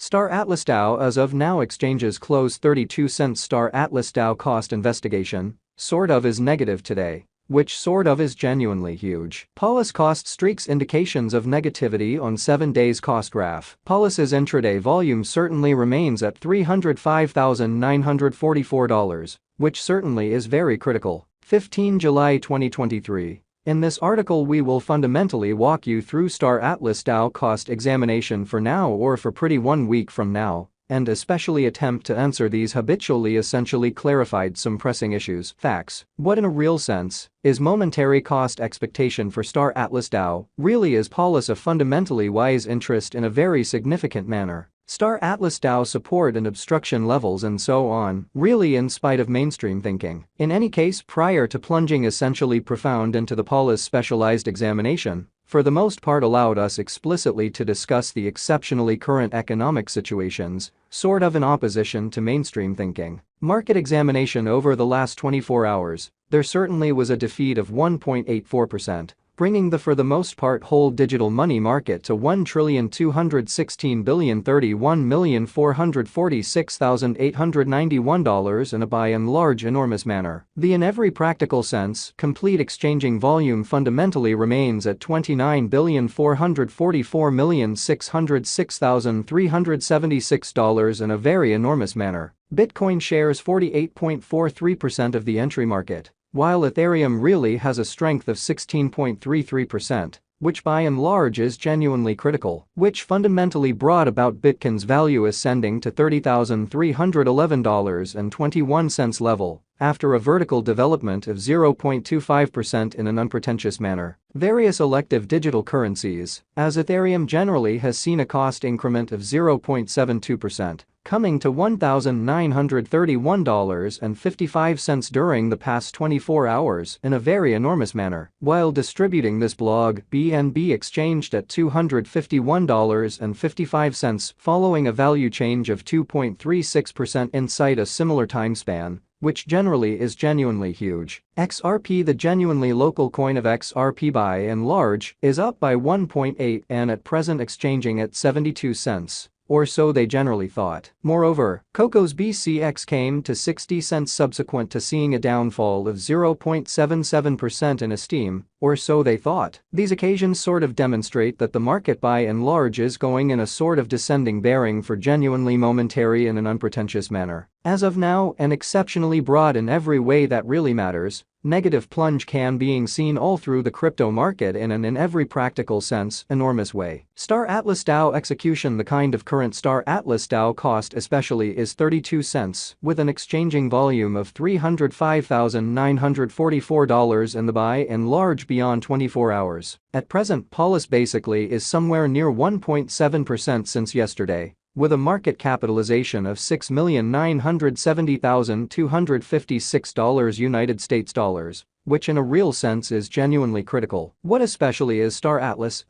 Star Atlas DAO as of now exchanges close 32 cents. Star Atlas DAO cost investigation, sort of is negative today. Which sort of is genuinely huge. Polis cost streaks indications of negativity on 7 days cost graph. Polis's intraday volume certainly remains at $305,944, which certainly is very critical. 15 July 2023. In this article we will fundamentally walk you through Star Atlas DAO cost examination for now or for pretty 1 week from now, and especially attempt to answer these habitually essentially clarified some pressing issues. Facts. What in a real sense is momentary cost expectation for Star Atlas DAO? Really is Polis a fundamentally wise interest in a very significant manner? Star Atlas DAO support and obstruction levels and so on, really in spite of mainstream thinking. In any case, prior to plunging essentially profound into the Polis specialized examination, for the most part allowed us explicitly to discuss the exceptionally current economic situations, sort of in opposition to mainstream thinking. Market examination over the last 24 hours, there certainly was a defeat of 1.84%. Bringing the for the most part whole digital money market to $1,216,031,446,891 in a by and large enormous manner. The in every practical sense, complete exchanging volume fundamentally remains at $29,444,606,376 in a very enormous manner. Bitcoin shares 48.43% of the entry market, while Ethereum really has a strength of 16.33%, which by and large is genuinely critical, which fundamentally brought about Bitcoin's value ascending to $30,311.21 level, after a vertical development of 0.25% in an unpretentious manner. Various elective digital currencies, as Ethereum generally has seen a cost increment of 0.72%. Coming to $1,931.55 during the past 24 hours in a very enormous manner. While distributing this blog, BNB exchanged at $251.55 following a value change of 2.36% inside a similar time span, which generally is genuinely huge. XRP, the genuinely local coin of XRP by and large, is up by 1.8 and at present exchanging at 72 cents. Or so they generally thought. Moreover, Coco's BCX came to 60 cents subsequent to seeing a downfall of 0.77% in esteem, or so they thought. These occasions sort of demonstrate that the market by and large is going in a sort of descending bearing for genuinely momentary in an unpretentious manner. As of now, and exceptionally broad in every way that really matters, negative plunge can being seen all through the crypto market in an in every practical sense enormous way. Star Atlas DAO execution. The kind of current Star Atlas DAO cost especially is 32 cents, with an exchanging volume of $305,944 in the by and large beyond 24 hours. At present, Polis basically is somewhere near 1.7% since yesterday, with a market capitalization of $6,970,256 United States dollars, which in a real sense is genuinely critical. What especially is Star Atlas,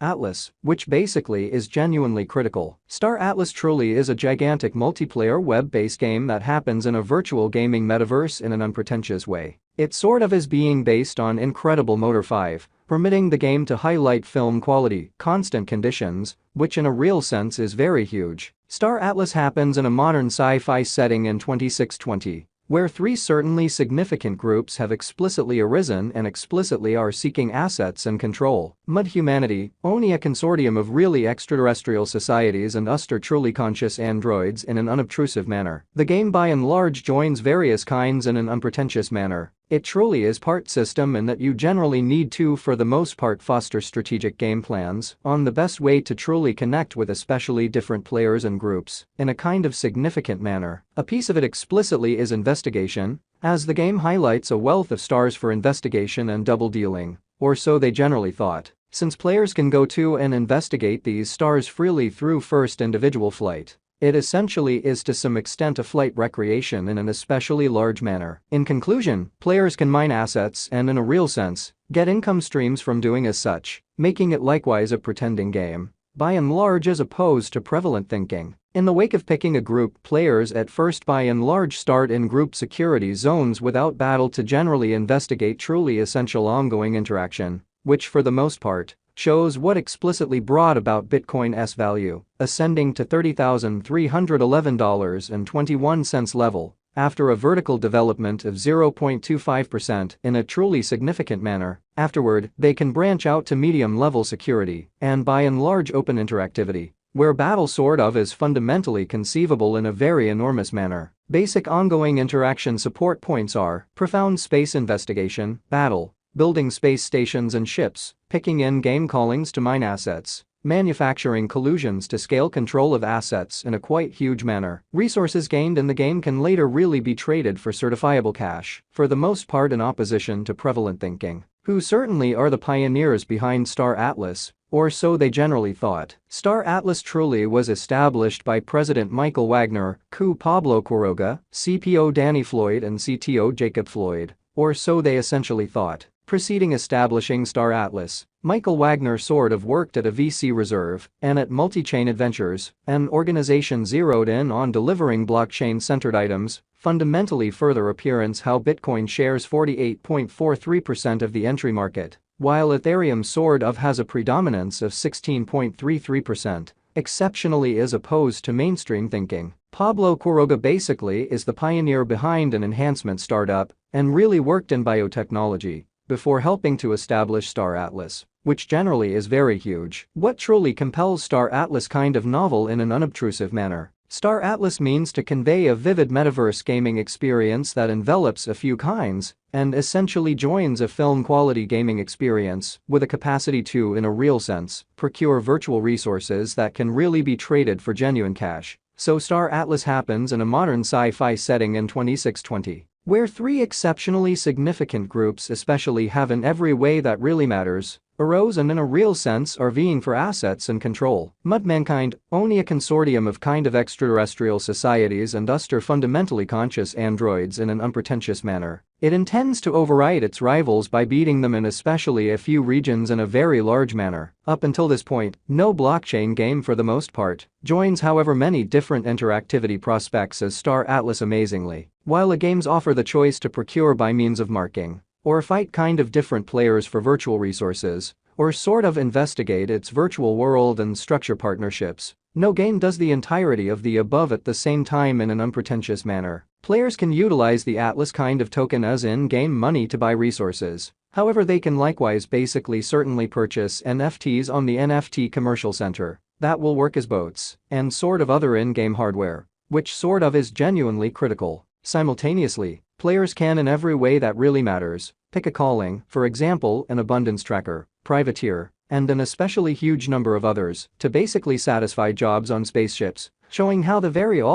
which basically is genuinely critical. Star Atlas truly is a gigantic multiplayer web-based game that happens in a virtual gaming metaverse in an unpretentious way. It sort of is being based on incredible Motor 5, permitting the game to highlight film quality, constant conditions, which in a real sense is very huge. Star Atlas happens in a modern sci-fi setting in 2620, where 3 certainly significant groups have explicitly arisen and explicitly are seeking assets and control. Mud humanity, only a consortium of really extraterrestrial societies and us truly conscious androids in an unobtrusive manner. The game by and large joins various kinds in an unpretentious manner. It truly is part system in that you generally need to for the most part foster strategic game plans on the best way to truly connect with especially different players and groups in a kind of significant manner. A piece of it explicitly is investigation, as the game highlights a wealth of stars for investigation and double dealing, or so they generally thought, since players can go to and investigate these stars freely through first individual flight. It essentially is to some extent a flight recreation in an especially large manner. In conclusion, players can mine assets and in a real sense, get income streams from doing as such, making it likewise a pretending game, by and large as opposed to prevalent thinking. In the wake of picking a group, players at first by and large start in group security zones without battle to generally investigate truly essential ongoing interaction, which for the most part, shows what explicitly brought about Bitcoin's value, ascending to $30,311.21 level after a vertical development of 0.25% in a truly significant manner. Afterward, they can branch out to medium-level security and by and large open interactivity, where battle sort of is fundamentally conceivable in a very enormous manner. Basic ongoing interaction support points are profound space investigation, battle, building space stations and ships, picking in-game callings to mine assets, manufacturing collusions to scale control of assets in a quite huge manner. Resources gained in the game can later really be traded for certifiable cash, for the most part in opposition to prevalent thinking, who certainly are the pioneers behind Star Atlas, or so they generally thought. Star Atlas truly was established by President Michael Wagner, Coup Pablo Quiroga, CPO Danny Floyd and CTO Jacob Floyd, or so they essentially thought. Preceding establishing Star Atlas, Michael Wagner sort of worked at a VC reserve and at Multi-Chain Adventures, an organization zeroed in on delivering blockchain-centered items. Fundamentally further appearance how Bitcoin shares 48.43% of the entry market, while Ethereum sort of has a predominance of 16.33%, exceptionally as opposed to mainstream thinking. Pablo Quiroga basically is the pioneer behind an enhancement startup and really worked in biotechnology before helping to establish Star Atlas, which generally is very huge. What truly compels Star Atlas kind of novel in an unobtrusive manner? Star Atlas means to convey a vivid metaverse gaming experience that envelops a few kinds and essentially joins a film-quality gaming experience with a capacity to, in a real sense, procure virtual resources that can really be traded for genuine cash. So Star Atlas happens in a modern sci-fi setting in 2620. Where three exceptionally significant groups especially have in every way that really matters, arose and in a real sense are vying for assets and control. Mankind, only a consortium of kind of extraterrestrial societies and us are fundamentally conscious androids in an unpretentious manner. It intends to override its rivals by beating them in especially a few regions in a very large manner. Up until this point, no blockchain game for the most part joins however many different interactivity prospects as Star Atlas amazingly. While the games offer the choice to procure by means of marking, or fight kind of different players for virtual resources, or sort of investigate its virtual world and structure partnerships, no game does the entirety of the above at the same time in an unpretentious manner. Players can utilize the Atlas kind of token as in-game money to buy resources. However, they can likewise basically certainly purchase NFTs on the NFT commercial center that will work as boats and sort of other in-game hardware, which sort of is genuinely critical. Simultaneously, players can in every way that really matters pick a calling, for example an abundance tracker, privateer, and an especially huge number of others to basically satisfy jobs on spaceships, showing how the very all